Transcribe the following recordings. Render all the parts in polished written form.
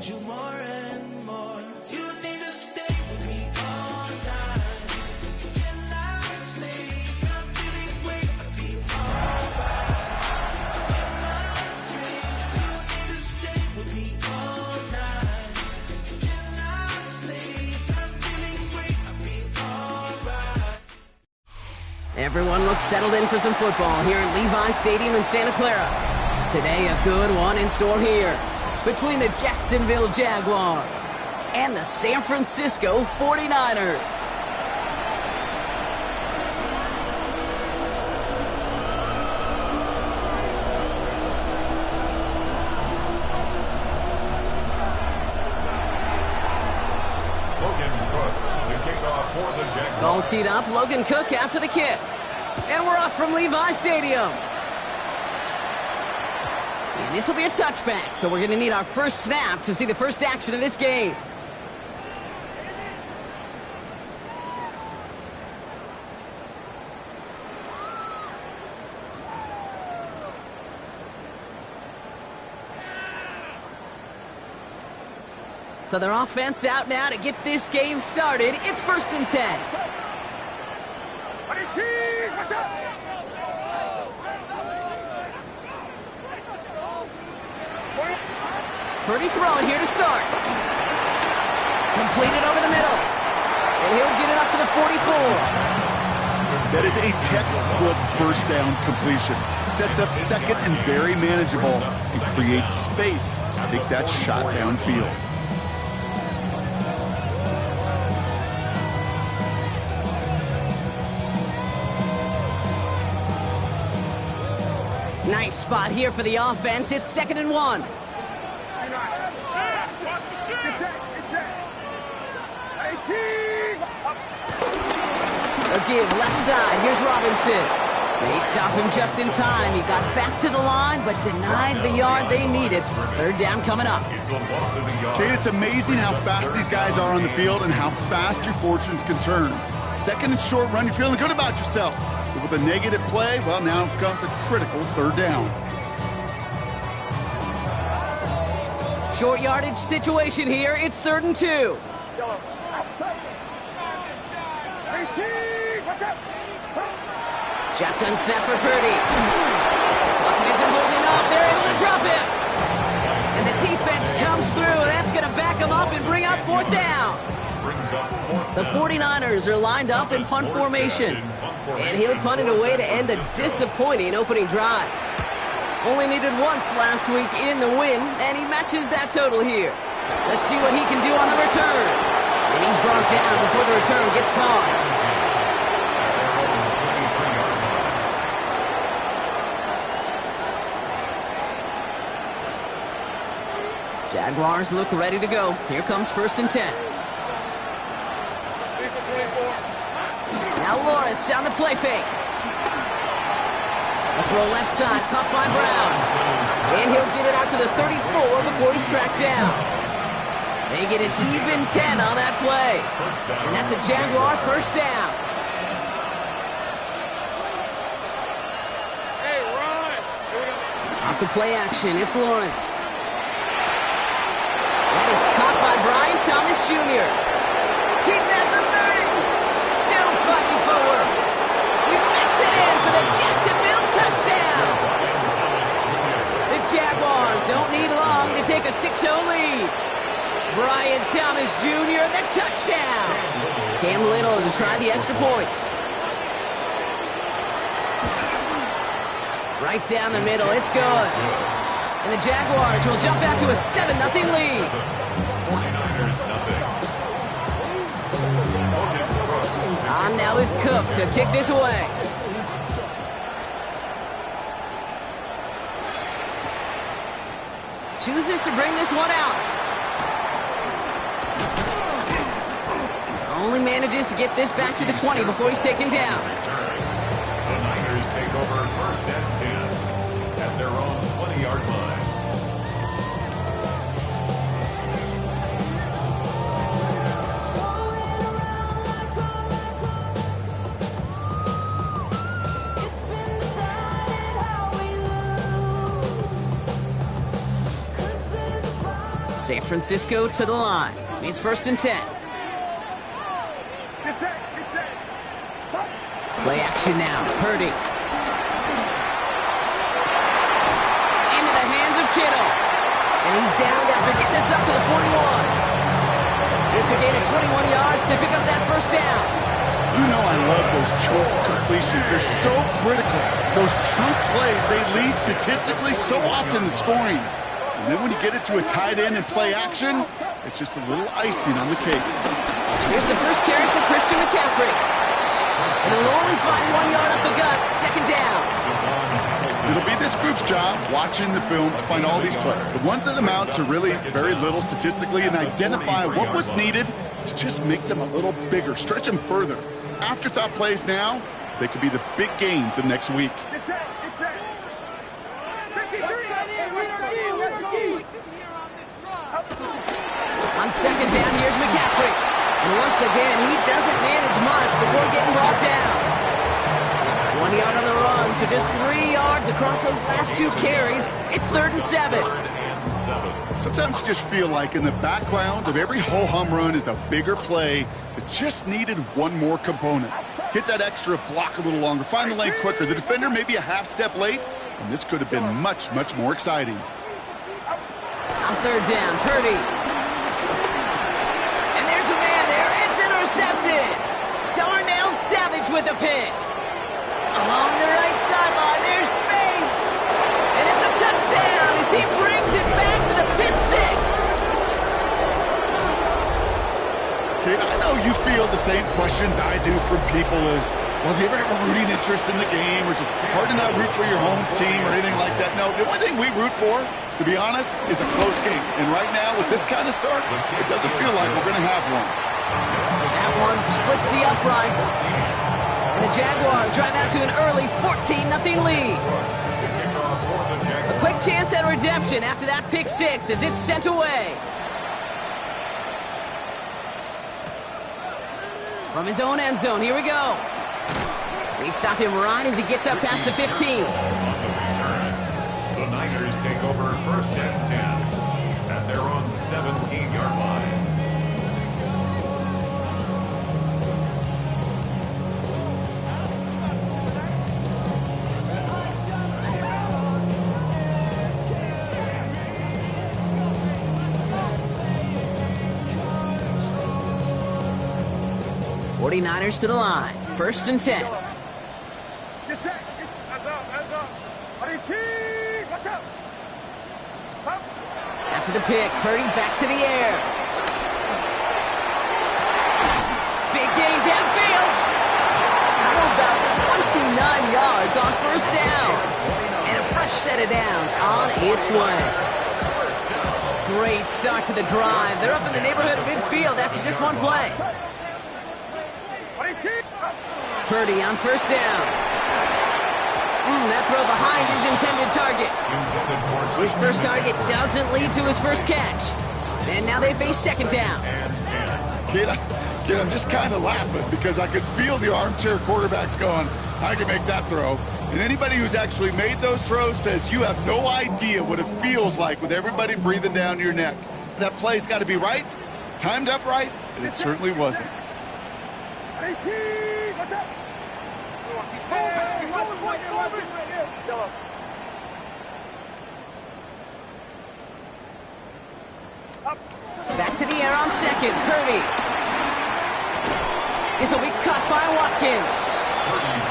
need you more and more. You need to stay with me all night till I sleep. I'm feeling great, I'll be alright. In my dreams, you need to stay with me all night till I sleep. I'm feeling great, I'll be alright. Everyone looks settled in for some football here at Levi Stadium in Santa Clara. Today, a good one in store here between the Jacksonville Jaguars and the San Francisco 49ers. Logan Cook to kick off for the Jaguars. All teed up, Logan Cook after the kick. And we're off from Levi Stadium. And this will be a touchback, so we're going to need our first snap to see the first action of this game. So their offense out now to get this game started. It's 1st and 10. Purdy throwing here to start. Completed over the middle. And he'll get it up to the 44. That is a textbook first down completion. Sets up second and very manageable and creates space to take that shot downfield. Nice spot here for the offense. It's 2nd and 1. A give left side. Here's Robinson. They stop him just in time. He got back to the line, but denied the yard they needed. 3rd down coming up. Kate, it's amazing how fast these guys are on the field and how fast your fortunes can turn. 2nd and short run, you're feeling good about yourself. But with a negative play, well, now comes a critical 3rd down. Short yardage situation here. It's 3rd and 2. Shotgun snap for Purdy. Bucket isn't holding up. They're able to drop him. And the defense comes through. That's going to back him up and bring up 4th down. The 49ers are lined up in punt formation. And he'll punt it away to end a disappointing opening drive. Only needed once last week in the win, and he matches that total here. Let's see what he can do on the return. And he's brought down before the return gets far. Jaguars look ready to go. Here comes 1st and 10. Now Lawrence on the play fake. A throw left side, caught by Brown. And he'll get it out to the 34 before he's tracked down. They get an even 10 on that play. And that's a Jaguar 1st down. Off the play action, it's Lawrence. That is caught by Brian Thomas Jr. He's at the 30. Still fighting forward. He makes it in for the Jacksonville touchdown. The Jaguars don't need long to take a 6-0 lead. Brian Thomas Jr., the touchdown. Cam Little to try the extra point. Right down the middle, it's good. And the Jaguars will jump out to a 7-0 lead. 49ers nothing. On now is Cook to kick this away. Chooses to bring this one out. Only manages to get this back to the 20 before he's taken down. The Niners take over 1st and 10 at their own 20-yard line. San Francisco to the line. It's 1st and 10. Play action now. Purdy. Into the hands of Kittle. And he's down after getting this up to the 41. It's a gain of 21 yards to pick up that first down. You know I love those chunk completions. They're so critical. Those chunk plays, they lead statistically so often to scoring. And then when you get it to a tight end and play action, it's just a little icing on the cake. Here's the first carry for Christian McCaffrey. And he'll only find 1 yard up the gut. 2nd down. It'll be this group's job, watching the film, to find all these plays. The ones that amount to really very little statistically, and identify what was needed to just make them a little bigger, stretch them further. Afterthought plays now, they could be the big gains of next week. On 2nd down, here's McCaffrey. And once again, he doesn't manage much before getting brought down. 1 yard on the run, so just 3 yards across those last 2 carries. It's 3rd and 7. Sometimes you just feel like in the background of every ho-hum run is a bigger play that just needed one more component. Hit that extra block a little longer, find the lane quicker. The defender may be a half step late, and this could have been much, much more exciting. On 3rd down, Purdy. And there's a man there. It's intercepted. Darnell Savage with the pick. Along the right sideline, there's space. And it's a touchdown as he brings it back for the pick 6. Okay, I know you feel the same questions I do from people as, well, do you ever have a rooting interest in the game? Or is it hard to not root for your home team or anything like that? No, the only thing we root for, to be honest, is a close game. And right now, with this kind of start, it doesn't feel like we're going to have one. That one splits the uprights. And the Jaguars drive out to an early 14-0 lead. A quick chance at redemption after that pick 6 as it's sent away. From his own end zone, here we go. They stop him right as he gets up past the 15. The Niners take over 1st and 10 at their own 17-yard line. Niners to the line. 1st and 10. After the pick, Purdy back to the air. Big gain downfield. How about 29 yards on 1st down? And a fresh set of downs on its way. Great start to the drive. They're up in the neighborhood of midfield after just one play. Purdy on 1st down. That throw behind his intended target. His first target doesn't lead to his first catch. And now they face 2nd down. Kid, I'm just kind of laughing because I could feel the armchair quarterbacks going, I can make that throw. And anybody who's actually made those throws says you have no idea what it feels like with everybody breathing down your neck. That play's got to be right, timed up right, and it certainly wasn't. Back to the air on 2nd, Purdy. This will be caught by Watkins.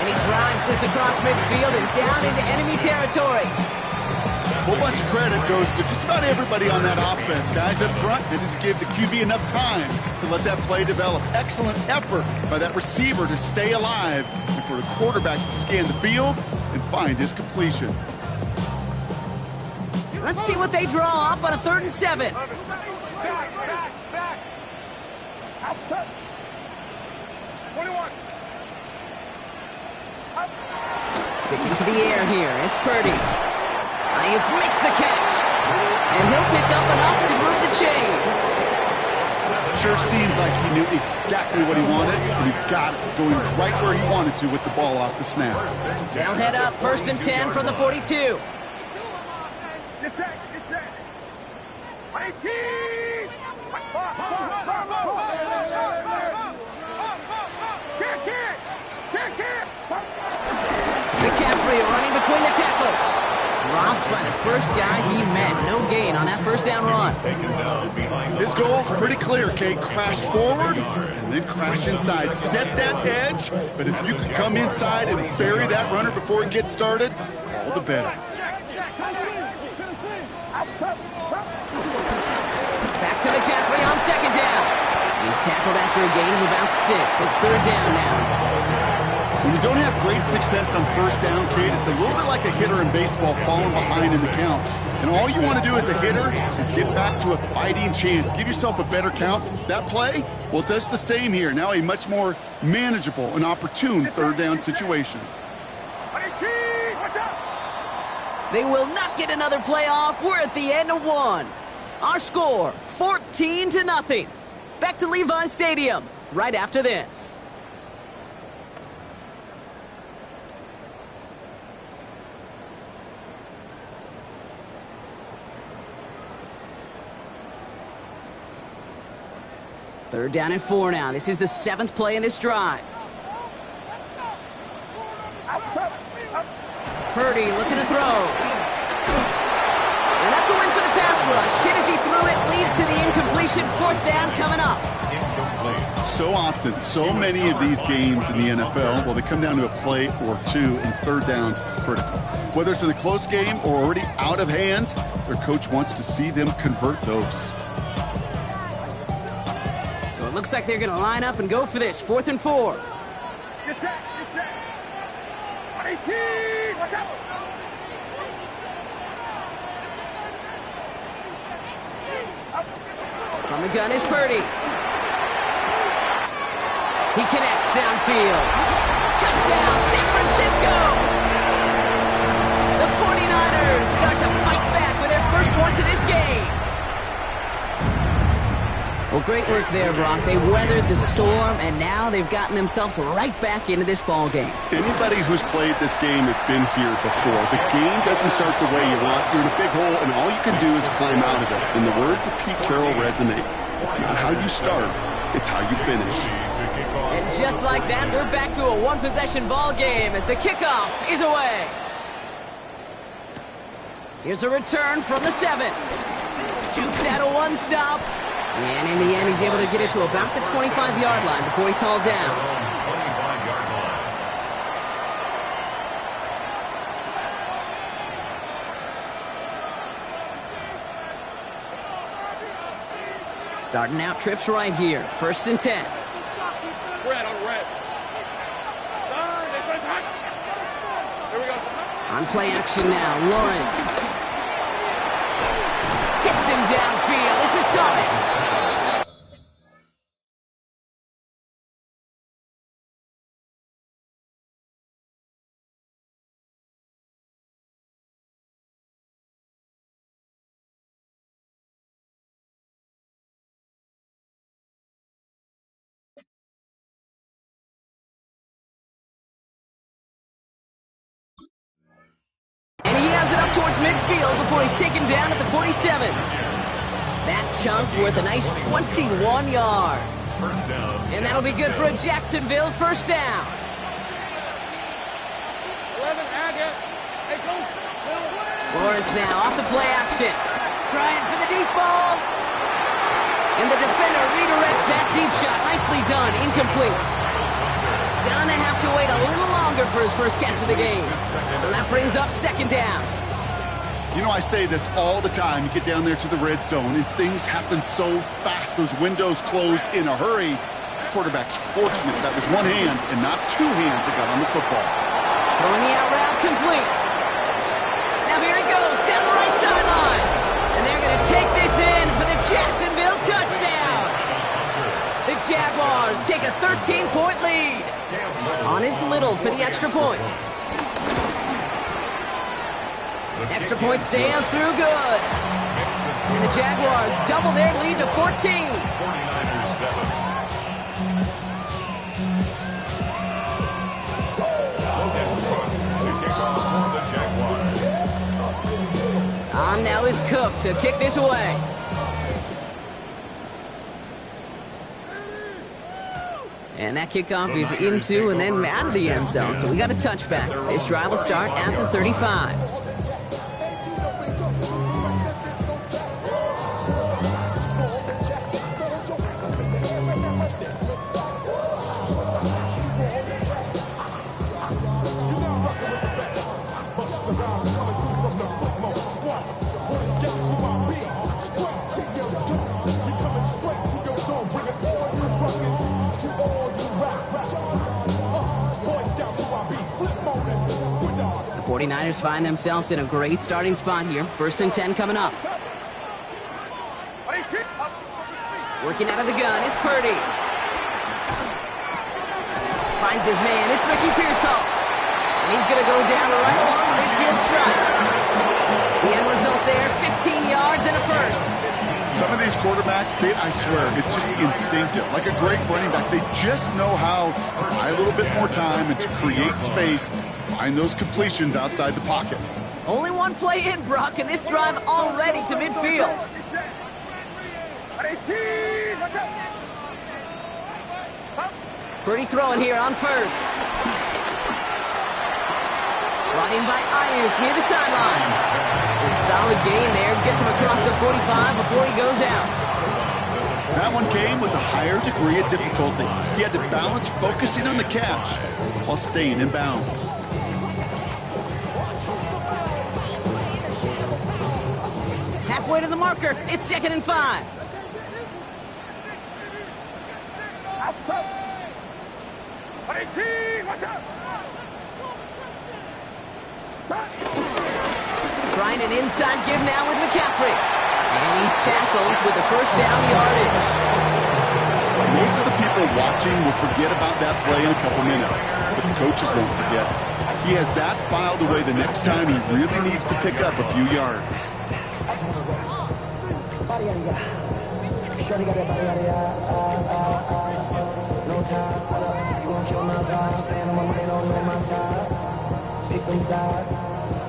And he drives this across midfield and down into enemy territory. A whole bunch of credit goes to just about everybody on that offense. Guys up front didn't give the QB enough time to let that play develop. Excellent effort by that receiver to stay alive and for the quarterback to scan the field and find his completion. Let's see what they draw up on a 3rd and 7. Sticking to the air here, it's Purdy. Ayuk makes the catch. And he'll pick up enough to move the chains. Sure seems like he knew exactly what he wanted, and he got it going right where he wanted to with the ball off the snap. They'll head up 1st and 10 from the 42. Get set. 18. Gabriel running between the tackles. Dropped by the first guy he met. No gain on that first down run. His goal's pretty clear, Kate. Crash forward and then crash inside. Set that edge, but if you can come inside and bury that runner before it gets started, all the better. Back to McCaffrey on second down. He's tackled after a gain of about 6. It's third down now. When you don't have great success on first down, Kate, it's a little bit like a hitter in baseball falling behind in the count. And all you want to do as a hitter is get back to a fighting chance. Give yourself a better count. That play, well, it does the same here. Now a much more manageable and opportune third down situation. They will not get another play off. We're at the end of one. Our score, 14-0. Back to Levi's Stadium right after this. Third down and 4 now. This is the 7th play in this drive. Purdy looking to throw. And that's a win for the pass rush. Hit as he threw it, leads to the incompletion. 4th down coming up. So often, so many of these games in the NFL, well, they come down to a play or two, and third down's critical. Whether it's in a close game or already out of hand, their coach wants to see them convert those. It looks like they're going to line up and go for this. 4th and 4. From the gun is Purdy. He connects downfield. Touchdown, San Francisco! The 49ers start to fight back with their first points of this game. Well, great work there, Brock. They weathered the storm, and now they've gotten themselves right back into this ball game. Anybody who's played this game has been here before. The game doesn't start the way you want. You're in a big hole, and all you can do is climb out of it. And the words of Pete Carroll resonate. It's not how you start, it's how you finish. And just like that, we're back to a one-possession ball game as the kickoff is away. Here's a return from the 7. Jukes out a one-stop. And in the end, he's able to get it to about the 25-yard line before he's hauled down. Starting out trips right here. 1st and 10. On play action now, Lawrence. Hits him downfield. This is Thomas. And he has it up towards midfield before he's taken down at the 47. That chunk worth a nice 21 yards. And that'll be good for a Jacksonville first down. 11, Lawrence now off the play action. Trying for the deep ball. And the defender redirects that deep shot. Nicely done. Incomplete. Gonna have to wait a little longer for his first catch of the game. So that brings up 2nd down. You know, I say this all the time. You get down there to the red zone, and things happen so fast. Those windows close in a hurry. The quarterback's fortunate that was one hand and not two hands that got on the football. Throwing the out route complete. Now here he goes down the right sideline. And they're going to take this in for the Jacksonville touchdown. The Jaguars take a 13-point lead. On is Little for the extra point. Extra point sails through good. And the Jaguars double their lead to 14. 49ers 7. On now is Cook to kick this away. And that kickoff is into and then out of the end zone. So we got a touchback. This drive will start at the 35. The 49ers find themselves in a great starting spot here. 1st and 10 coming up. Working out of the gun, it's Purdy. Finds his man, it's Ricky Pearsall. And he's going to go down right along midfield stripe. The end result there, 15 yards and a first. Some of these quarterbacks, Kate, I swear, it's just instinctive. Like a great running back, they just know how to buy a little bit more time and to create space to find those completions outside the pocket. Only one play in, Brock, and this drive already to midfield. Purdy throwing here on first. Brought in by Ayuk near the sideline. And solid gain there. Gets him across the 45 before he goes out. That one came with a higher degree of difficulty. He had to balance focusing on the catch while staying in bounds. Halfway to the marker. It's 2nd and 5. Trying an inside give now with McCaffrey. And he's tackled with the first down yardage. Most of the people watching will forget about that play in a couple minutes, but the coaches won't forget. He has that filed away the next time he really needs to pick up a few yards.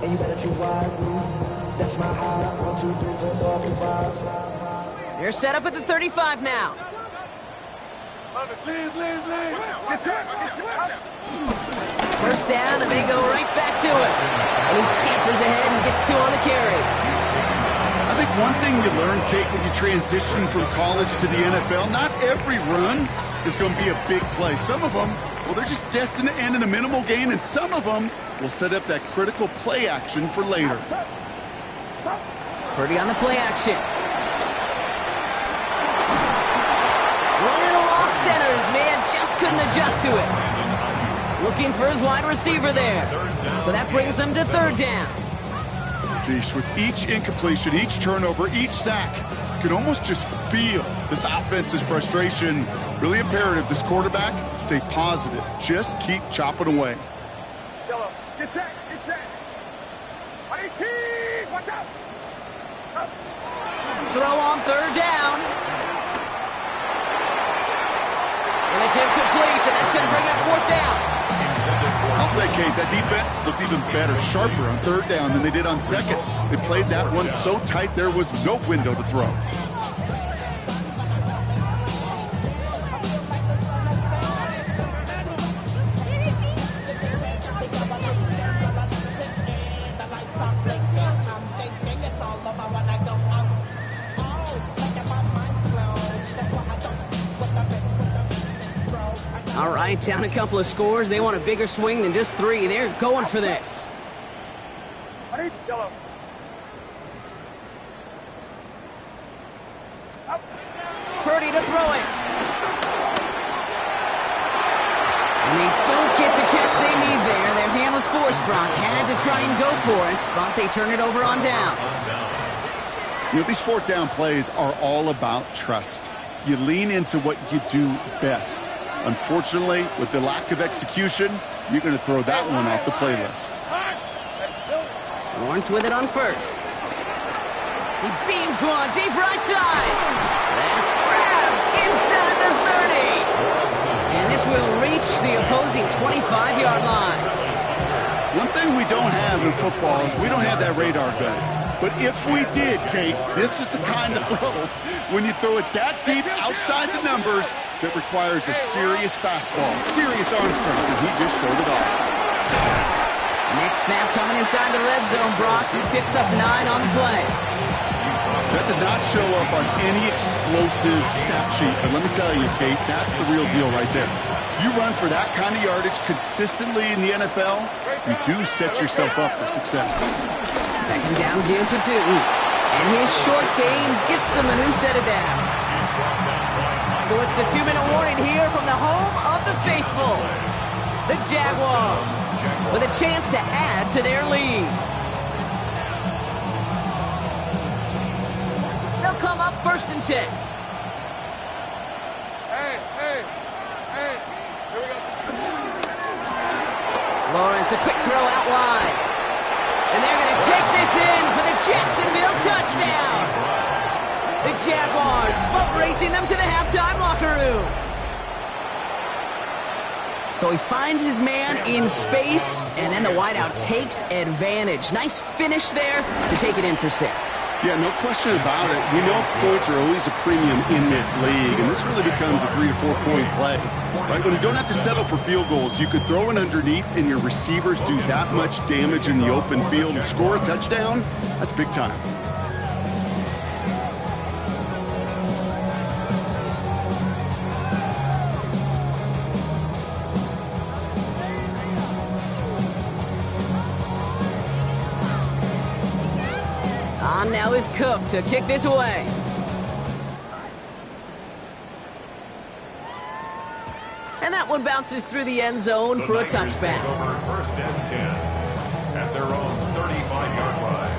And you better choose wisely. That's my high. 1, 2, 3, 4, 5. They're set up at the 35 now. First down, and they go right back to it. And he scampers ahead and gets 2 on the carry. I think one thing you learn, Kate, when you transition from college to the NFL, not every run is going to be a big play. Some of them, well, they're just destined to end in a minimal gain, and some of them will set up that critical play action for later. Purdy on the play action. Running off center, his man just couldn't adjust to it. Looking for his wide receiver there. So that brings them to 3rd down. Geez, with each incompletion, each turnover, each sack, you can almost just feel this offense's frustration. Really imperative, this quarterback, stay positive. Just keep chopping away. Get set, get set. 18, watch out. Throw on 3rd down. And it's incomplete, and that's going to bring up 4th down. I'll say, Kate, that defense looked even better, sharper on 3rd down than they did on 2nd. They played that one so tight there was no window to throw. All right, down a couple of scores. They want a bigger swing than just 3. They're going for this. Purdy to throw it. And they don't get the catch they need there. Their hand was forced, Brock. Had to try and go for it, but they turn it over on downs. You know, these 4th down plays are all about trust. You lean into what you do best. Unfortunately, with the lack of execution, you're going to throw that one off the playlist. Lawrence with it on first. He beams one deep right side. That's grabbed inside the 30. And this will reach the opposing 25-yard line. One thing we don't have in football is we don't have that radar gun. But if we did, Kate, this is the kind of throw, when you throw it that deep outside the numbers, that requires a serious fastball, serious arm strength, and he just showed it off. Next snap coming inside the red zone, Brock. He picks up 9 on the play. That does not show up on any explosive stat sheet, but let me tell you, Kate, that's the real deal right there. You run for that kind of yardage consistently in the NFL, you do set yourself up for success. Second down, give to 2. And his short gain gets them a new set of downs. So it's the 2-minute warning here from the home of the faithful. The Jaguars with a chance to add to their lead. They'll come up 1st and 10. Hey, here we go. Lawrence, a quick throw out wide. And they're going to take this in for the Jacksonville touchdown. The Jaguars boat racing them to the halftime locker room. So he finds his man in space, and then the wideout takes advantage. Nice finish there to take it in for 6. Yeah, no question about it. We know points are always a premium in this league, and this really becomes a 3 to 4 point play. Right? When you don't have to settle for field goals, you could throw it underneath, and your receivers do that much damage in the open field and score a touchdown. That's big time. On now is Cook to kick this away. And that one bounces through the end zone for a touchback. Over 1st and 10 at their own 35-yard line.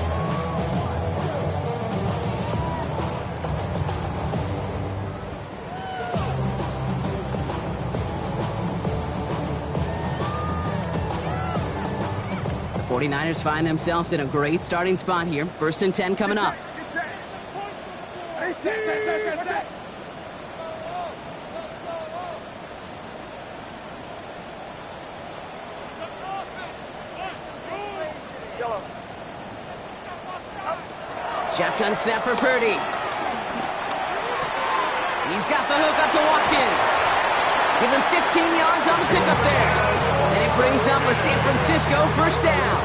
The 49ers find themselves in a great starting spot here. 1st and 10 coming up. Shotgun snap for Purdy. He's got the hook up to Watkins. Give him 15 yards on the pickup there. And it brings up a San Francisco 1st down.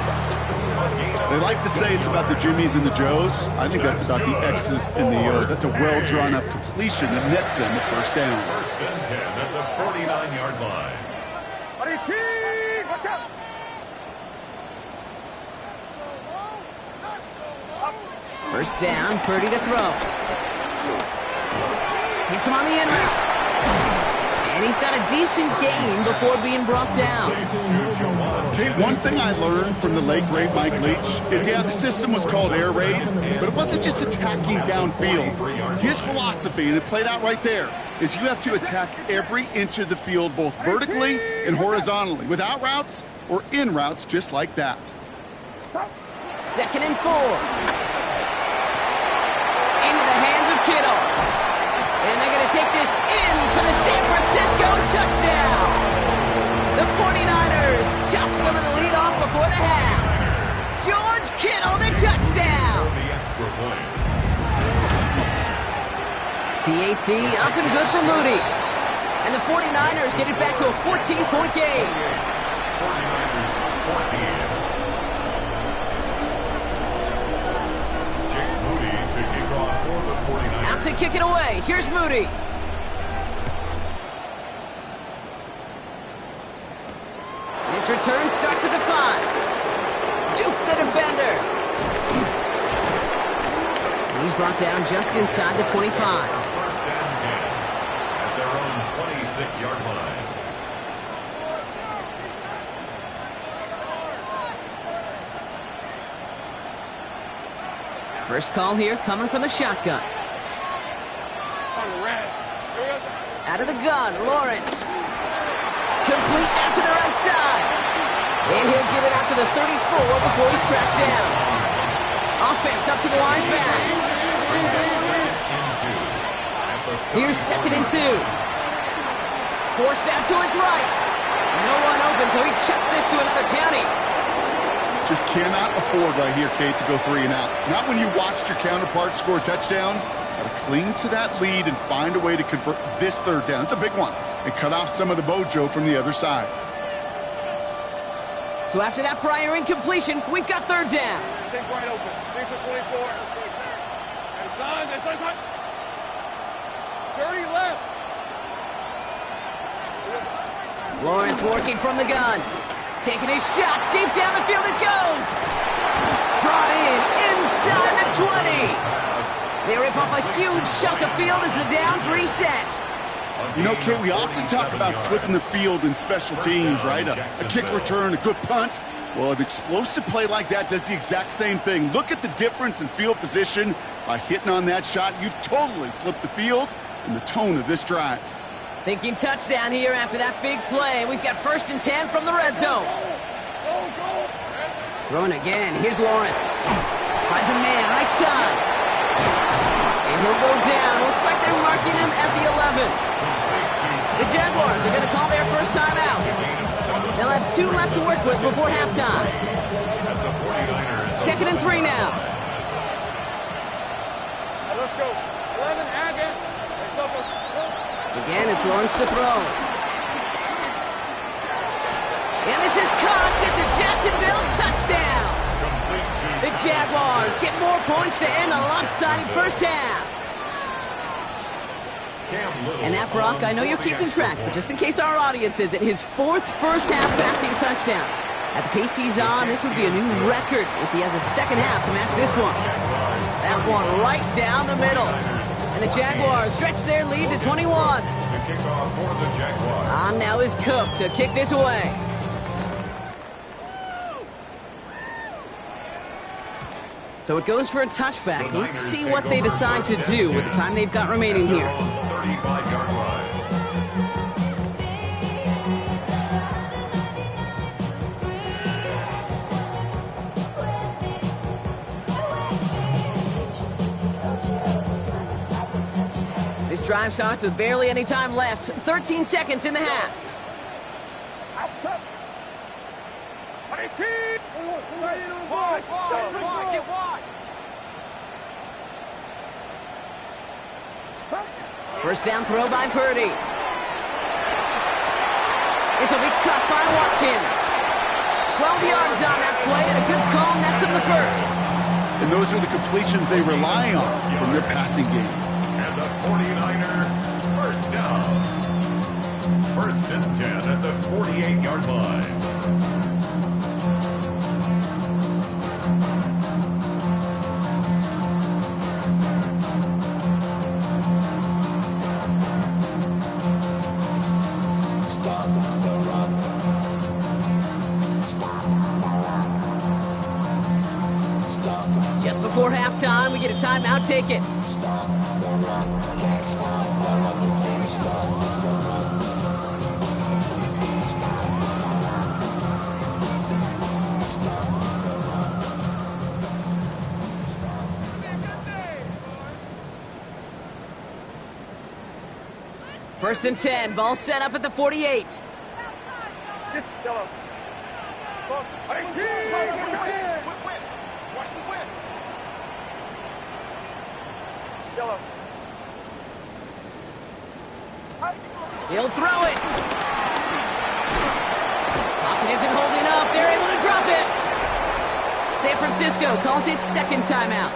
They like to say it's about the Jimmies and the Joes. I think that's about the X's and the O's. That's a well-drawn-up completion that nets them a 1st down. 1st and 10 at the 49-yard line. Watch out! First down, Purdy to throw. Hits him on the in route. And he's got a decent gain before being brought down. Okay, one thing I learned from the late, great Mike Leach is, yeah, the system was called air raid, but it wasn't just attacking downfield. His philosophy, and it played out right there, is you have to attack every inch of the field, both vertically and horizontally, without routes or in routes just like that. 2nd and 4. Into the hands of Kittle. And they're going to take this in for the San Francisco touchdown. The 49ers chop some of the lead off before the half. George Kittle, the touchdown. PAT up and good for Moody. And the 49ers get it back to a 14-point game. 49ers 14. Out to kick it away. Here's Moody. This return starts at the 5. Juke the defender. And he's brought down just inside the 25. 1st and 10 at their own 26-yard line. First call here coming from the shotgun. Out of the gun, Lawrence. Complete out to the right side. And he'll get it out to the 34 before he's tracked down. Offense up to the line fast. Here's 2nd and 2. Forced out to his right. No one open, so he chucks this to another county. Just cannot afford right here, Kate, to go 3 and out. Not when you watched your counterpart score a touchdown. Got to cling to that lead and find a way to convert this 3rd down. It's a big one. And cut off some of the mojo from the other side. So after that prior incompletion, we've got 3rd down. Take right open. These are 24. Inside. 30 left. Lawrence working from the gun. Taking his shot. Deep down the field it goes. Brought in inside the 20. They rip off a huge chunk of field as the downs reset. You know, Kate, we often talk about flipping the field in special teams, right? A kick return, a good punt. Well, an explosive play like that does the exact same thing. Look at the difference in field position. By hitting on that shot, you've totally flipped the field and the tone of this drive. Thinking touchdown here after that big play. We've got 1st and 10 from the red zone. Throwing again. Here's Lawrence. Finds a man right side. And he'll go down. Looks like they're marking him at the 11. The Jaguars are going to call their first time out. They'll have 2 left to work with before halftime. 2nd and 3 now. Let's go. 11, again. Again, it's Lawrence to throw. And this is caught. It's a Jacksonville touchdown. The Jaguars get more points to end a lopsided first half. And that, Brock, I know you're keeping track, but just in case our audience isn't, his 4th first-half passing touchdown. At the pace he's on, this would be a new record if he has a second half to match this one. That one right down the middle. And the Jaguars stretch their lead to 21. On now is Cook to kick this away. So it goes for a touchback. Let's see what they decide to do with the time they've got remaining here. 35-yard line. This drive starts with barely any time left. 13 seconds in the half. Outside. 18. Get wide. First down throw by Purdy. This will be caught by Watkins. 12 yards on that play and a good call nets him the first. And those are the completions they rely on from their passing game. And the 49er first down. 1st and 10 at the 48-yard line. Just before halftime, we get a timeout. Take it. First and 10. Ball set up at the 48. Just yellow. 18. Watch the whip. Yellow. He'll throw it. Pocket isn't holding up. They're able to drop it. San Francisco calls it 2nd timeout.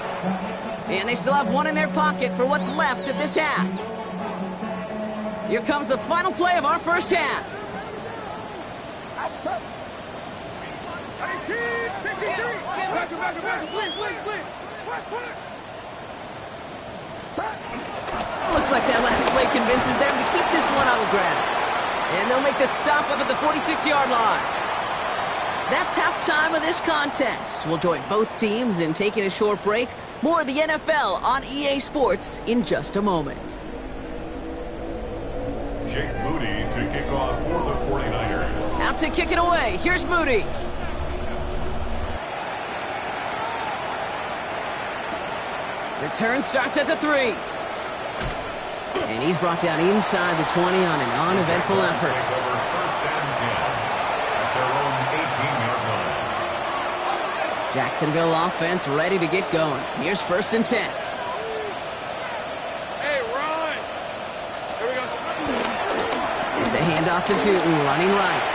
And they still have 1 in their pocket for what's left of this half. Here comes the final play of our first half. Outside. 18. 53. Back. Looks like that last play convinces them to keep this one on the ground. And they'll make the stop up at the 46-yard line. That's halftime of this contest. We'll join both teams in taking a short break. More of the NFL on EA Sports in just a moment. Jake Moody to kick off for the 49ers. Out to kick it away. Here's Moody. Return starts at the 3. And he's brought down inside the 20 on an uneventful effort. Take over 1st and 10 at their own 18-yard line. Jacksonville offense ready to get going. Here's 1st and 10. Hey, run! Here we go. It's a handoff to Tootin, running right.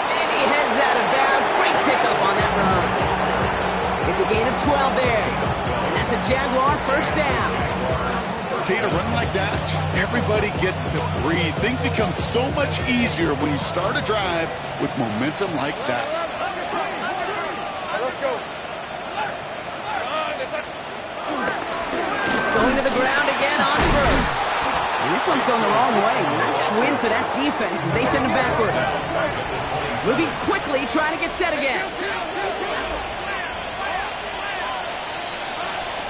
And he heads out of bounds. Great pickup on that run. It's a gain of 12 there. And that's a Jaguar 1st down. Okay, to run like that, just everybody gets to breathe. Things become so much easier when you start a drive with momentum like that. Let's go. Going to the ground again on 1st. And this one's going the wrong way. Nice win for that defense as they send him backwards. Moving quickly, trying to get set again.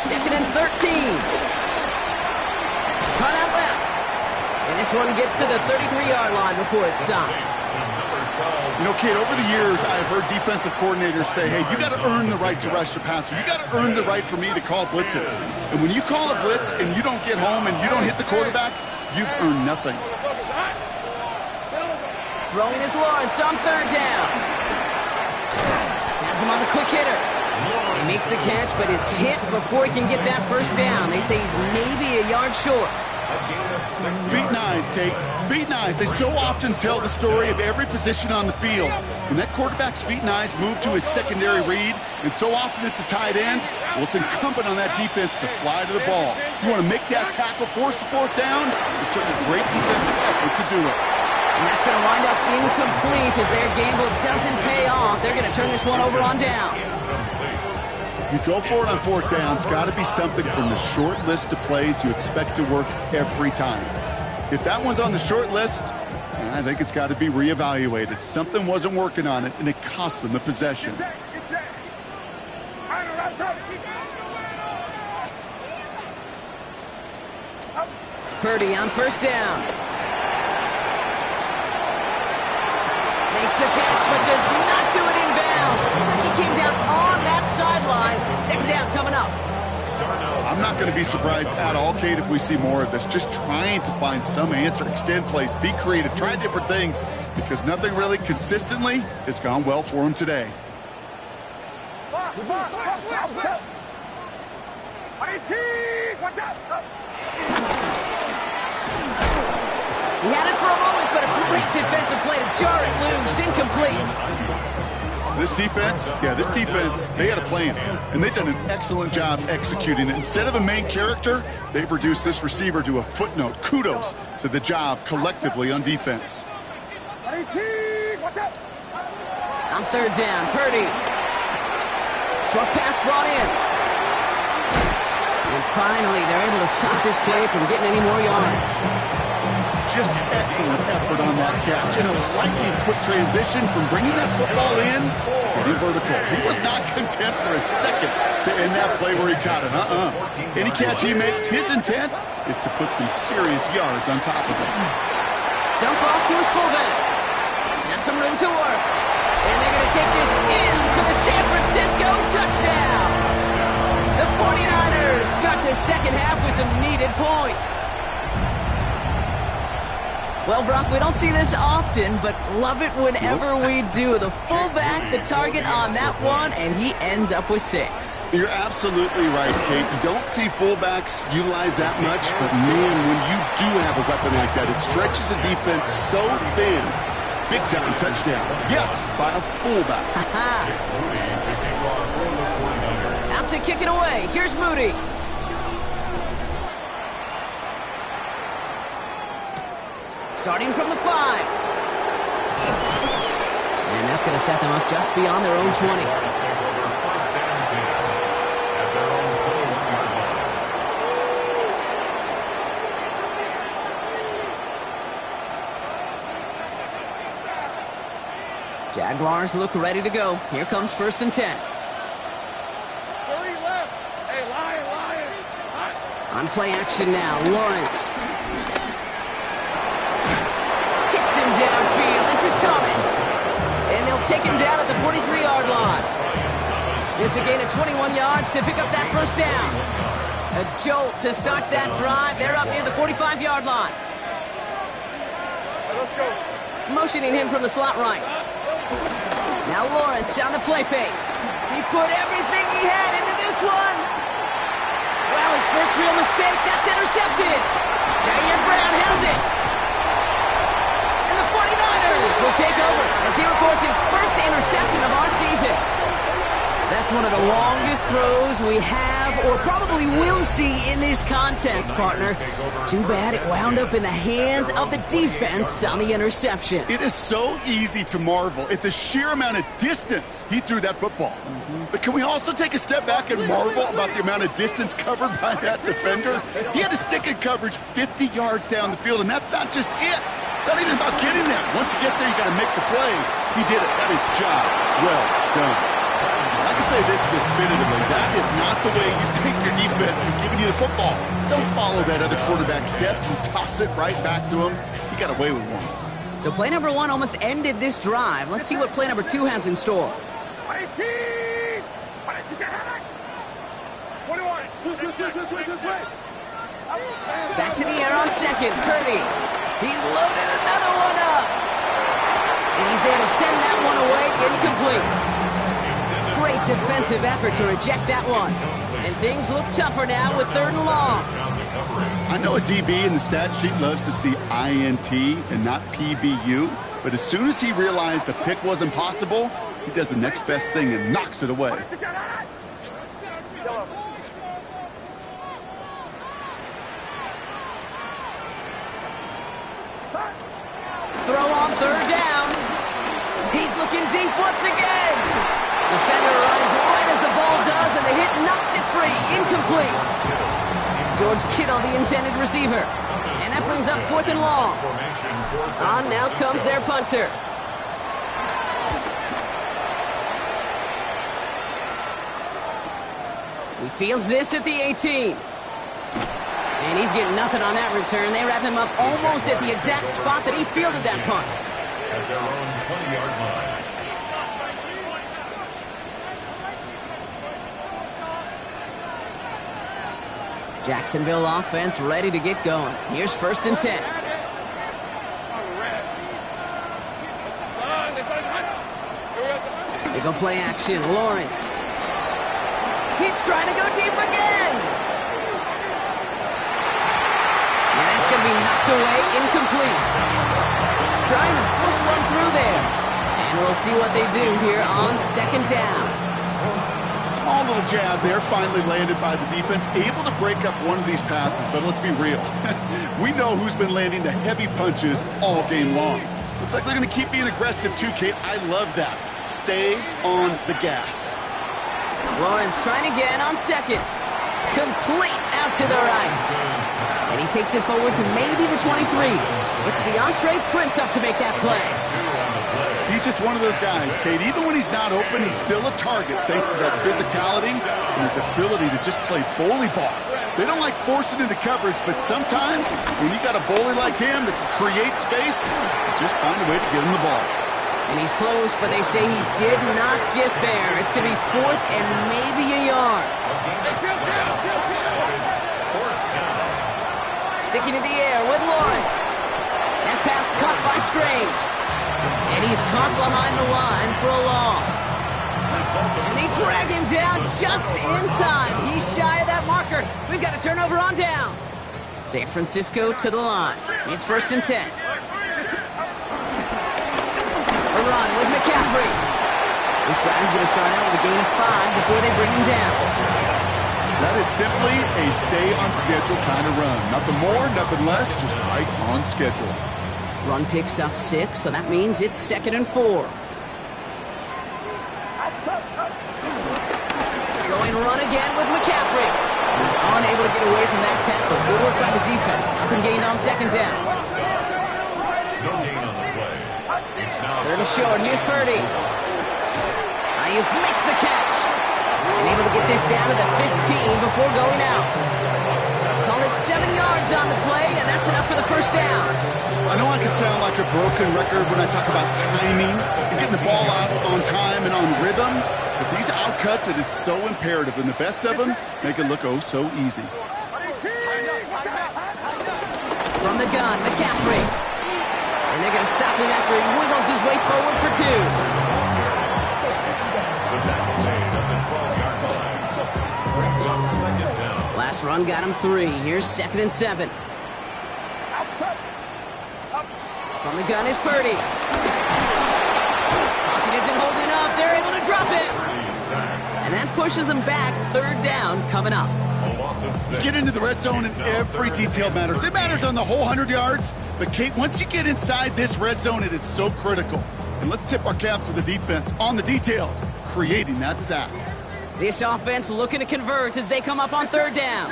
2nd and 13. Cut out left. And this one gets to the 33-yard line before it's stopped. You know, Kate, over the years, I've heard defensive coordinators say, hey, you got to earn the right to rush your passer. You got to earn the right for me to call blitzes. And when you call a blitz and you don't get home and you don't hit the quarterback, you've earned nothing. Throwing is Lawrence on 3rd down. Has him on the quick hitter. He makes the catch, but is hit before he can get that 1st down. They say he's maybe a yard short. Feet and eyes, Kate. Feet and eyes. They so often tell the story of every position on the field. When that quarterback's feet and eyes move to his secondary read, and so often it's a tight end, well, it's incumbent on that defense to fly to the ball. You want to make that tackle, force the 4th down, it took a great defensive effort to do it. And that's going to wind up incomplete as their gamble doesn't pay off. They're going to turn this one over on downs. You go for it on 4th down. It's got to be something from the short list of plays you expect to work every time. If that one's on the short list, I think it's got to be reevaluated. Something wasn't working on it, and it cost them the possession. Purdy on 1st down. Makes the catch, but does not do it in bounds. Looks like he came down on that sideline. 2nd down coming up. I'm not going to be surprised at all, Kate, if we see more of this. Just trying to find some answer, extend plays, be creative, try different things, because nothing really consistently has gone well for him today. He had it for a moment, but a great defensive play to jar it loose. Incomplete. This defense, they had a plan, and they've done an excellent job executing it. Instead of a main character, they've reduced this receiver to a footnote. Kudos to the job collectively on defense. On 3rd down, Purdy. Short pass brought in. And finally, they're able to stop this play from getting any more yards. Just excellent effort on that catch. And a lightning quick transition from bringing that football in to getting vertical. He was not content for a second to end that play where he caught it. Any catch he makes, his intent is to put some serious yards on top of it. Dump off to his fullback. Got some room to work. And they're going to take this in for the San Francisco touchdown. The 49ers start their 2nd half with some needed points. Well, Brock, we don't see this often, but love it whenever we do. The fullback, the target on that one, and he ends up with 6. You're absolutely right, Kate. You don't see fullbacks utilize that much, but man, when you do have a weapon like that, it stretches a defense so thin. Big time touchdown. Yes, by a fullback. Out to kick it away. Here's Moody. Starting from the 5. And that's going to set them up just beyond their own 20. Jaguars look ready to go. Here comes 1st and 10. 30 left. Hey, Lion. On play action now, Lawrence. Hits him downfield. This is Thomas. And they'll take him down at the 43-yard line. It's a gain of 21 yards to pick up that 1st down. A jolt to start that drive. They're up near the 45-yard line. Let's go. Motioning him from the slot right. Now Lawrence on the play fake. He put everything he had into this one. Well, his first real mistake, that's intercepted. Jair Brown has it. And the 49ers will take over as he records his first interception of our season. That's one of the longest throws we have or probably will see in this contest, partner. Too bad it wound up in the hands of the defense on the interception. It is so easy to marvel at the sheer amount of distance he threw that football. But can we also take a step back and marvel about the amount of distance covered by that defender? He had to stick in coverage 50 yards down the field, and that's not just it. It's not even about getting there. Once you get there, you got to make the play. He did it. That is job well done. I can say this definitively, that is not the way you think your defense is giving you the football. Don't follow that other quarterback steps and toss it right back to him. He got away with one. So play number 1 almost ended this drive. Let's see what play number 2 has in store. 18! 21! Back to the air on second. Purdy. He's loaded another one up. And he's there to send that one away incomplete. Great defensive effort to reject that one. And things look tougher now with 3rd and long. I know a DB in the stat sheet loves to see INT and not PBU, but as soon as he realized a pick wasn't possible, he does the next best thing and knocks it away. Throw on 3rd down. He's looking deep once again. Defender arrives right as the ball does, and the hit knocks it free. Incomplete. George Kittle, the intended receiver. And that brings up 4th and long. On now comes their punter. He fields this at the 18. And he's getting nothing on that return. They wrap him up almost at the exact spot that he fielded that punt. At their own 20-yard line. Jacksonville offense ready to get going. Here's 1st and 10. They go play action. Lawrence. He's trying to go deep again. And that's going to be knocked away, incomplete. Trying to force one through there. And we'll see what they do here on 2nd down. Small little jab there, finally landed by the defense, able to break up one of these passes, but let's be real. We know who's been landing the heavy punches all game long. Looks like they're going to keep being aggressive too, Kate. I love that. Stay on the gas. Lawrence trying again on 2nd. Complete out to the right. And he takes it forward to maybe the 23. It's DeAndre Prince up to make that play. He's just one of those guys, Kate. Even when he's not open, he's still a target thanks to that physicality and his ability to just play bully ball. They don't like forcing into coverage, but sometimes when you got a bully like him that can create space, just find a way to get him the ball. And he's close, but they say he did not get there. It's going to be 4th and maybe a yard. Sticking in the air with Lawrence. That pass caught by Strange. And he's caught behind the line for a loss. And they drag him down just in time. He's shy of that marker. We've got a turnover on downs. San Francisco to the line. It's 1st and 10. A run with McCaffrey. This drive is going to start out with a gain of 5 before they bring him down. That is simply a stay-on-schedule kind of run. Nothing more, nothing less, just right on schedule. Run picks up 6, so that means it's 2nd and 4. Going run again with McCaffrey. He's unable to get away from that tackle. Good work by the defense. Nothing gained on 2nd down. No gain on the play. It's now 3rd and short. Here's Purdy. Ayuk makes the catch. And able to get this down to the 15 before going out. Call it 7 yards on the play, and that's enough for the 1st down. I know I can sound like a broken record when I talk about timing and getting the ball out on time and on rhythm, but these outcuts, it is so imperative, and the best of them make it look oh so easy. From the gun, McCaffrey. And they're going to stop him after he wiggles his way forward for 2. the tackle made at the Last run got him 3. Here's 2nd and 7. From the gun is Purdy. Pocket isn't holding up. They're able to drop it. And that pushes them back. 3rd down coming up. Get into the red zone and every detail matters. It matters on the whole 100 yards. But, Kate, once you get inside this red zone, it is so critical. And let's tip our cap to the defense on the details, creating that sack. This offense looking to convert as they come up on 3rd down.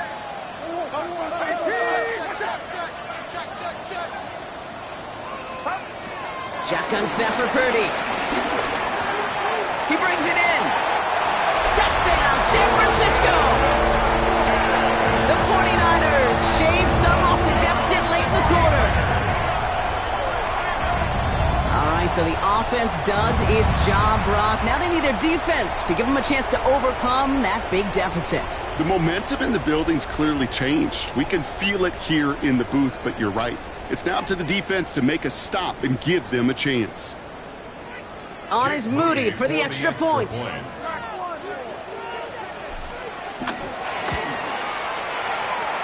Shotgun snap for Purdy. He brings it in. Touchdown, San Francisco! The 49ers shave some off the deficit late in the quarter. All right, so the offense does its job, Brock. Now they need their defense to give them a chance to overcome that big deficit. The momentum in the building's clearly changed. We can feel it here in the booth, but you're right. It's now up to the defense to make a stop and give them a chance. On is Moody for the extra point.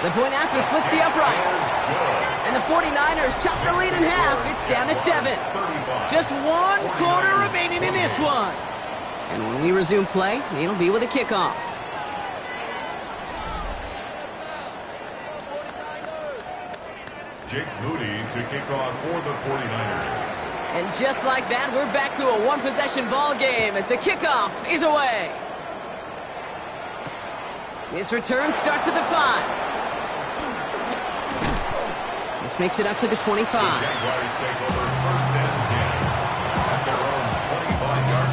The point after splits the uprights. And the 49ers chop the lead in half. It's down to 7. Just 1 quarter remaining in this one. And when we resume play, it'll be with a kickoff. Jake Moody to kick off for the 49ers. And just like that, we're back to a one-possession ball game as the kickoff is away. This return starts at the 5. This makes it up to the 25. The Jaguars take over 1st and 10 at their own 25-yard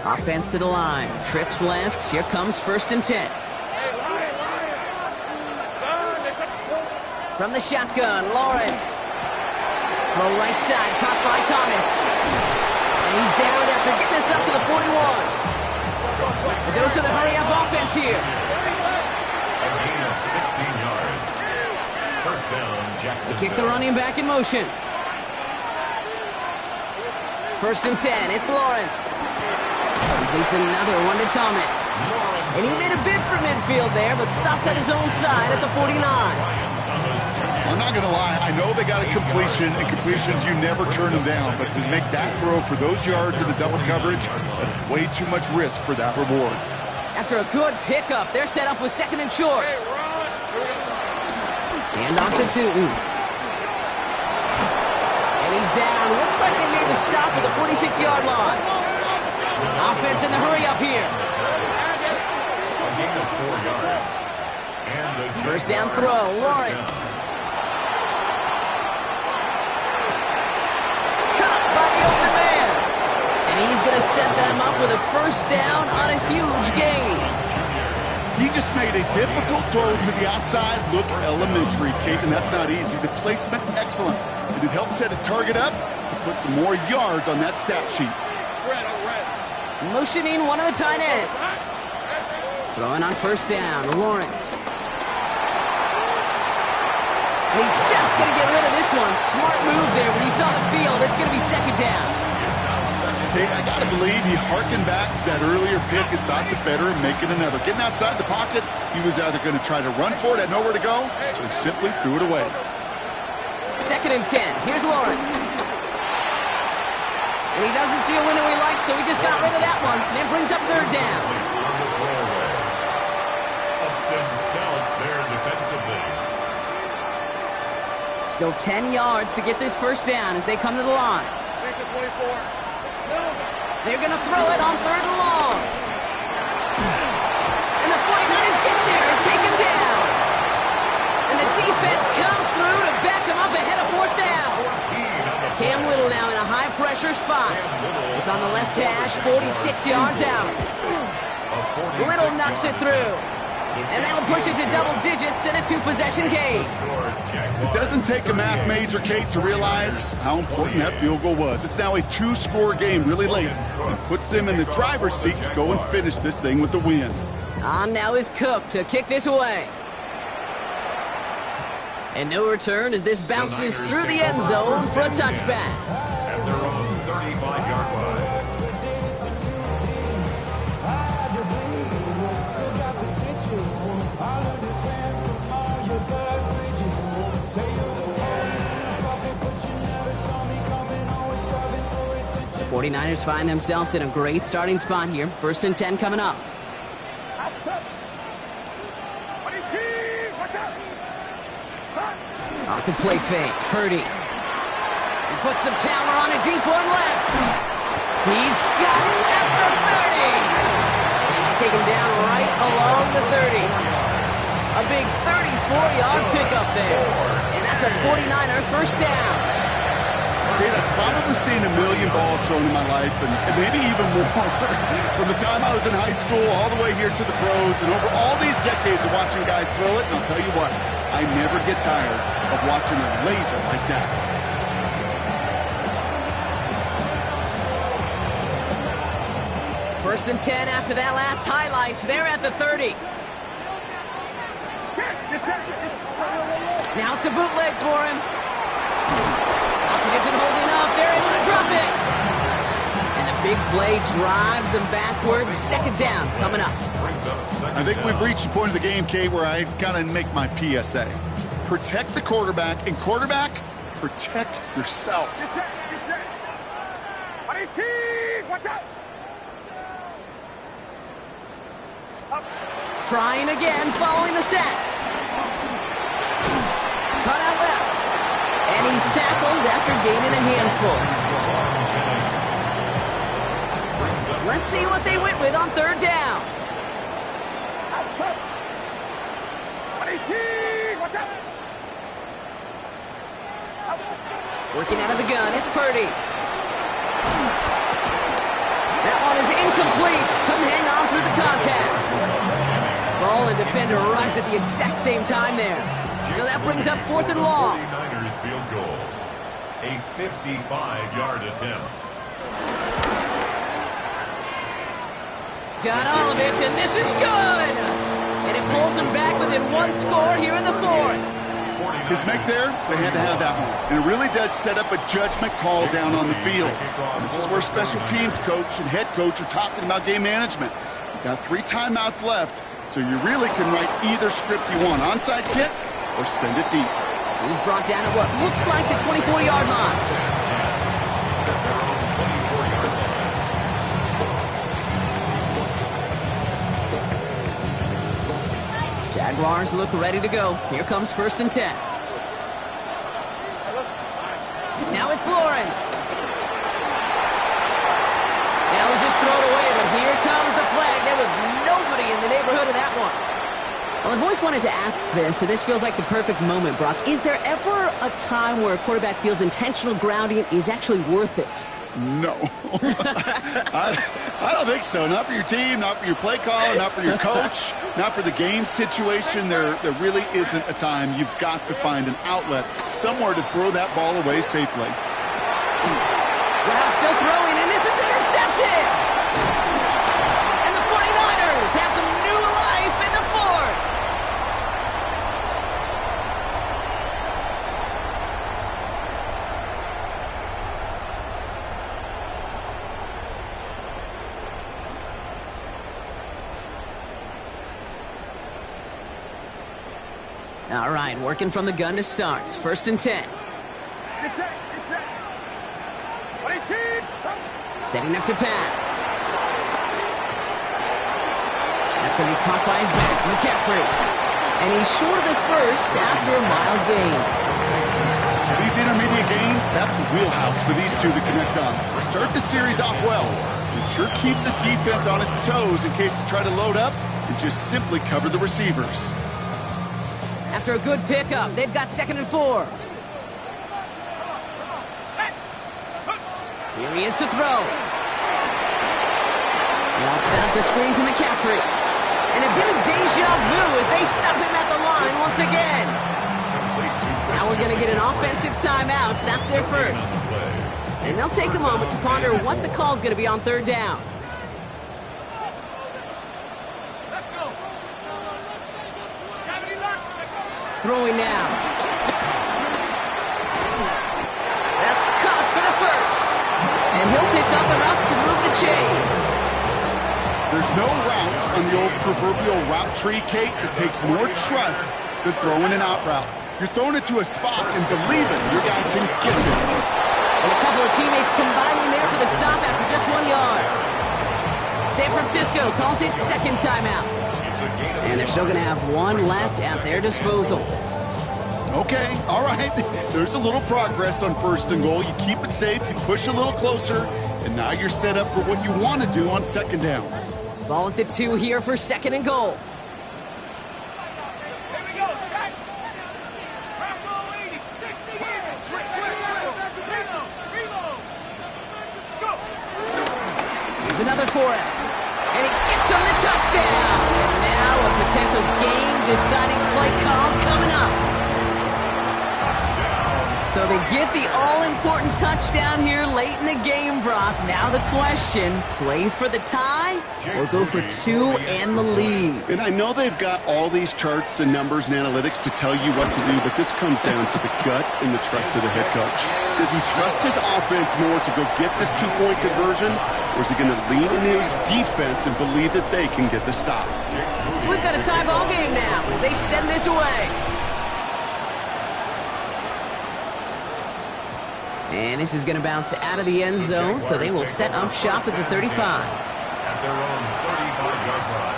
line. Offense to the line. Trips left. Here comes 1st and 10. From the shotgun, Lawrence. Pro right side, caught by Thomas. And he's down after getting this up to the 41. A dose of the hurry-up offense here. A gain of 16 yards. 1st down, Jackson. Kick the running back in motion. 1st and 10, it's Lawrence. Completes another one to Thomas. And he made a bid for midfield there, but stopped at his own side at the 49. I'm not going to lie. I know they got a completion, and completions, you never turn them down. But to make that throw for those yards in the double coverage, that's way too much risk for that reward. After a good pickup, they're set up with 2nd and short. Hand off to Tootin. And he's down. Looks like they made the stop at the 46-yard line. Offense in the hurry-up here. A gain of 4 yards. And the 1st down throw, Lawrence. Caught by the open man. And he's going to set them up with a 1st down on a huge gain. He just made a difficult throw to the outside. Look elementary, Kate, and that's not easy. The placement, excellent. And it helped set his target up to put some more yards on that stat sheet. Motioning one of the tight ends. Throwing on 1st down, Lawrence. And he's just going to get rid of this one. Smart move there. When he saw the field, it's going to be 2nd down. Kate, I got to believe he harkened back to that earlier pick and thought the better of making another. Getting outside the pocket, he was either going to try to run for it, had nowhere to go, so he simply threw it away. 2nd and 10. Here's Lawrence. And he doesn't see a window he likes, so he just got rid of that one. And then brings up 3rd down. Upton stout there defensively. Still 10 yards to get this 1st down as they come to the line. They're going to throw it on 3rd and long. And the 49ers get there and take him down. And the defense comes through to back him up ahead of 4th down. Cam Little now in a high-pressure spot. It's on the left hash, 46 yards out. Little knocks it through. And that'll push it to double digits in a 2-possession game. It doesn't take a math major, Kate, to realize how important that field goal was. It's now a 2-score game really late and puts them in the driver's seat to go and finish this thing with the win. On now is Cook to kick this away. And no return as this bounces through the end zone for a touchback. At their own 35-yard line. 49ers find themselves in a great starting spot here. 1st and 10 coming up. Off the play fake, Purdy. He puts some power on a deep one left. He's got it at the 30. And they take him down right along the 30. A big 34-yard pickup there. And that's a 49er first down. Kate, I've probably seen a million balls thrown in my life, and maybe even more. From the time I was in high school all the way here to the pros, and over all these decades of watching guys throw it, and I'll tell you what, I never get tired of watching a laser like that. First and 10 after that last highlights. They're at the 30. Now it's a bootleg for him. Hopkins isn't holding up. They're able to drop it. And the big play drives them backwards. 2nd down coming up. I think we've reached the point of the game, Kate, where I gotta make my PSA. Protect the quarterback, and quarterback, protect yourself. Watch out! Trying again, following the set. Cut out left. And he's tackled after gaining a handful. Let's see what they went with on 3rd down. Working out of the gun, it's Purdy. That one is incomplete. Couldn't hang on through the contact. Ball and defender right at the exact same time there. So that brings up 4th and long. 49ers field goal. A 55-yard attempt. Got all of it, and this is good. And it pulls them back within 1 score here in the 4th. His make there, they had to have that one. And it really does set up a judgment call down on the field. And this is where special teams coach and head coach are talking about game management. You've got 3 timeouts left, so you really can write either script you want. Onside kick or send it deep. He's brought down at what looks like the 24-yard line. Jaguars look ready to go. Here comes 1st and 10. Now it's Lawrence. They'll just throw it away, but here comes the flag. There was nobody in the neighborhood of that one. Well, I've always wanted to ask this, and this feels like the perfect moment, Brock. Is there ever a time where a quarterback feels intentional grounding is actually worth it? No. I don't think so. Not for your team, not for your play caller, not for your coach, not for the game situation. There really isn't a time. You've got to find an outlet, somewhere to throw that ball away safely. Brown still throwing, and this is intercepted! And the 49ers have some new life in the 4th. All right, working from the gun to start. 1st and 10. Setting up to pass. That's going to be caught by his back, McCaffrey. And he's short of the first after a mile gain. These intermediate gains, that's the wheelhouse for these two to connect on. Start the series off well. It sure keeps the defense on its toes in case they try to load up and just simply cover the receivers. After a good pickup, they've got 2nd and 4. Here he is to throw. They'll set up the screen to McCaffrey. And a bit of deja vu as they stop him at the line once again. Now we're going to get an offensive timeout. That's their first. And they'll take a moment to ponder what the call is going to be on 3rd down. Throwing now. That's caught for the first. And he'll pick up enough to move the chains. There's no routes on the old proverbial route tree, Kate, that takes more trust than throwing an out route. You're throwing it to a spot and believing your guy can get there. And a couple of teammates combining there for the stop after just 1 yard. San Francisco calls it second timeout. And they're still going to have one left at their disposal. Okay, all right. There's a little progress on first and goal. You keep it safe, you push a little closer, and now you're set up for what you want to do on second down. Ball at the 2 here for second and goal. Here we go. Set. Crack all 80. 60 years. Switch. Reload. Let's go. Here's another for him. And he gets him the touchdown. And now a potential game-deciding play call coming up. So they get the all-important touchdown here late in the game, Brock. Now the question, play for the tie or go for 2 and the lead? And I know they've got all these charts and numbers and analytics to tell you what to do, but this comes down to the gut and the trust of the head coach. Does he trust his offense more to go get this 2-point conversion, or is he going to lean into his defense and believe that they can get the stop? So we've got a tie ball game now as they send this away. And this is going to bounce out of the end zone, so they will set up shop at the 35. At their own 35-yard line.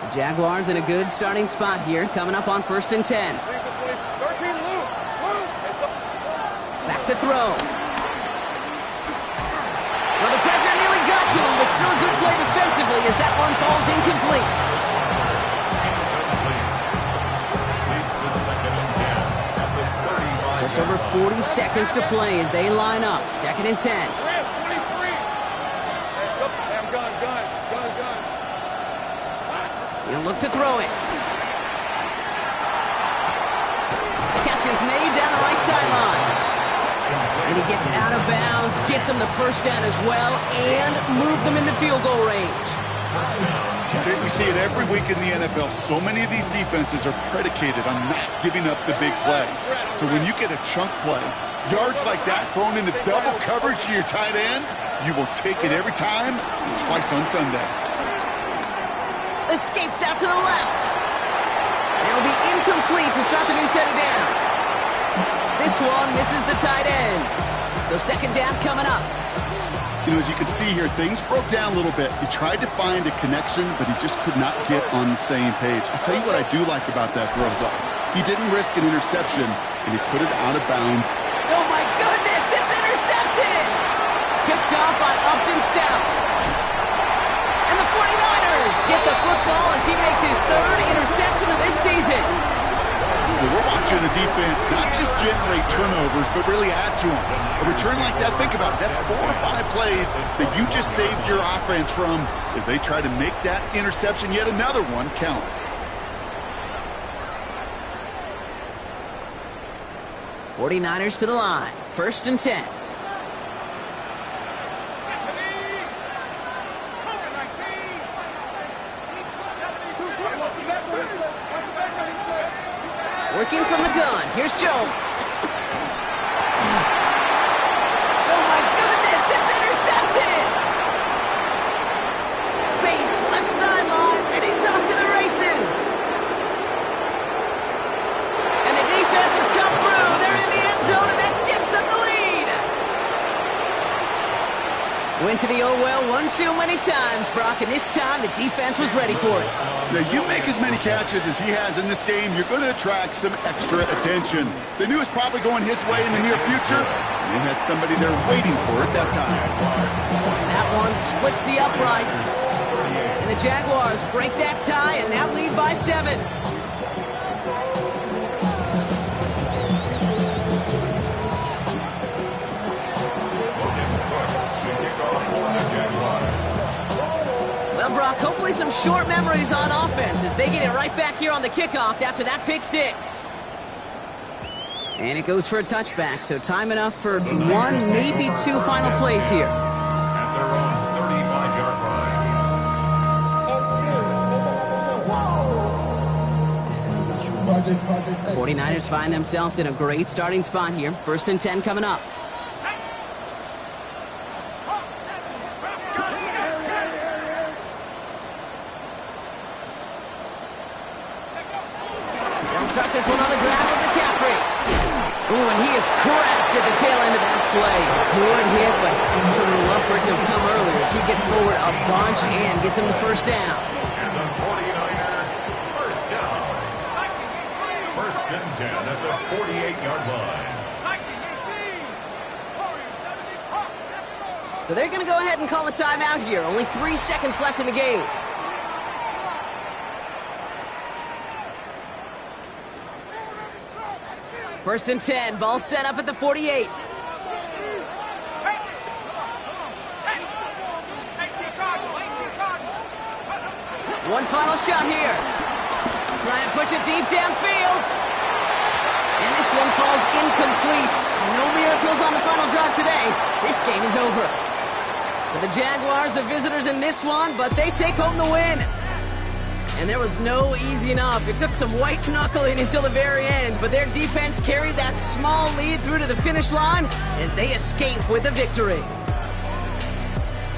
The Jaguars in a good starting spot here, coming up on 1st and 10. 13, Lou. Back to throw. Well, the pressure nearly got to him, but still a good play defensively as that one falls incomplete. Leads to second and 10 at the 35. Just over 40 seconds to play as they line up. 2nd and 10. 23. Hands up. Damn gun. He'll look to throw it. Catch is made down the right sideline. And he gets out of bounds, gets him the first down as well, and move them into field goal range. Okay, we see it every week in the NFL. So many of these defenses are predicated on not giving up the big play. So when you get a chunk play, yards like that thrown into double coverage to your tight end, you will take it every time, and twice on Sunday. Escapes out to the left. It'll be incomplete to start the new set of downs. This one misses the tight end. So second down coming up. You know, as you can see here, things broke down a little bit. He tried to find a connection, but he just could not get on the same page. I'll tell you what I do like about that throw, though. He didn't risk an interception, and he put it out of bounds. Oh, my goodness, it's intercepted! Picked off by Upton Stout. And the 49ers get the football as he makes his 3rd interception of this season. So we're watching the defense not just generate turnovers, but really add to them. A return like that, think about it, that's 4 or 5 plays that you just saved your offense from as they try to make that interception, yet another one, count. '49ers to the line. 1st and 10. Working from the gun. Here's Jones. Oh, my goodness, it's intercepted! Space, left sideline, and he's off to the races! And the defense has come through. They're in the end zone, and that gives them the lead! Went to the oh-well one too many times, Brock, and this time the defense was ready for it. Now, you make as many catches as he has in this game, you're going to attract some extra attention. They knew it was probably going his way in the near future, and they had somebody there waiting for it that time. That one splits the uprights. And the Jaguars break that tie and now lead by 7. Well, Brock, hopefully some short memories on offense as they get it right back here on the kickoff after that pick 6. And it goes for a touchback, so time enough for 1, maybe 2 final plays here. At their own 35-yard line. 49ers find themselves in a great starting spot here. 1st and 10 coming up. They'll start this one on the ground with McCaffrey. Ooh, and he is cracked at the tail end of that play. Good hit, but sort of love for it to have come earlier as he gets forward a bunch and gets him the first down. And the 49er, first down. First and 10 at the 48-yard line. So they're going to go ahead and call a timeout here. Only 3 seconds left in the game. First and 10, ball set up at the 48. One final shot here. Try and push it deep downfield. And this one falls incomplete. No miracles on the final drive today. This game is over. So the Jaguars, the visitors in this one, but they take home the win. And there was no easy enough. It took some white knuckling until the very end, but their defense carried that small lead through to the finish line as they escape with a victory.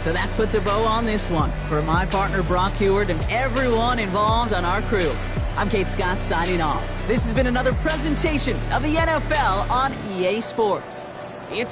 So that puts a bow on this one. For my partner Brock Heward and everyone involved on our crew, I'm Kate Scott signing off. This has been another presentation of the NFL on EA Sports. It's a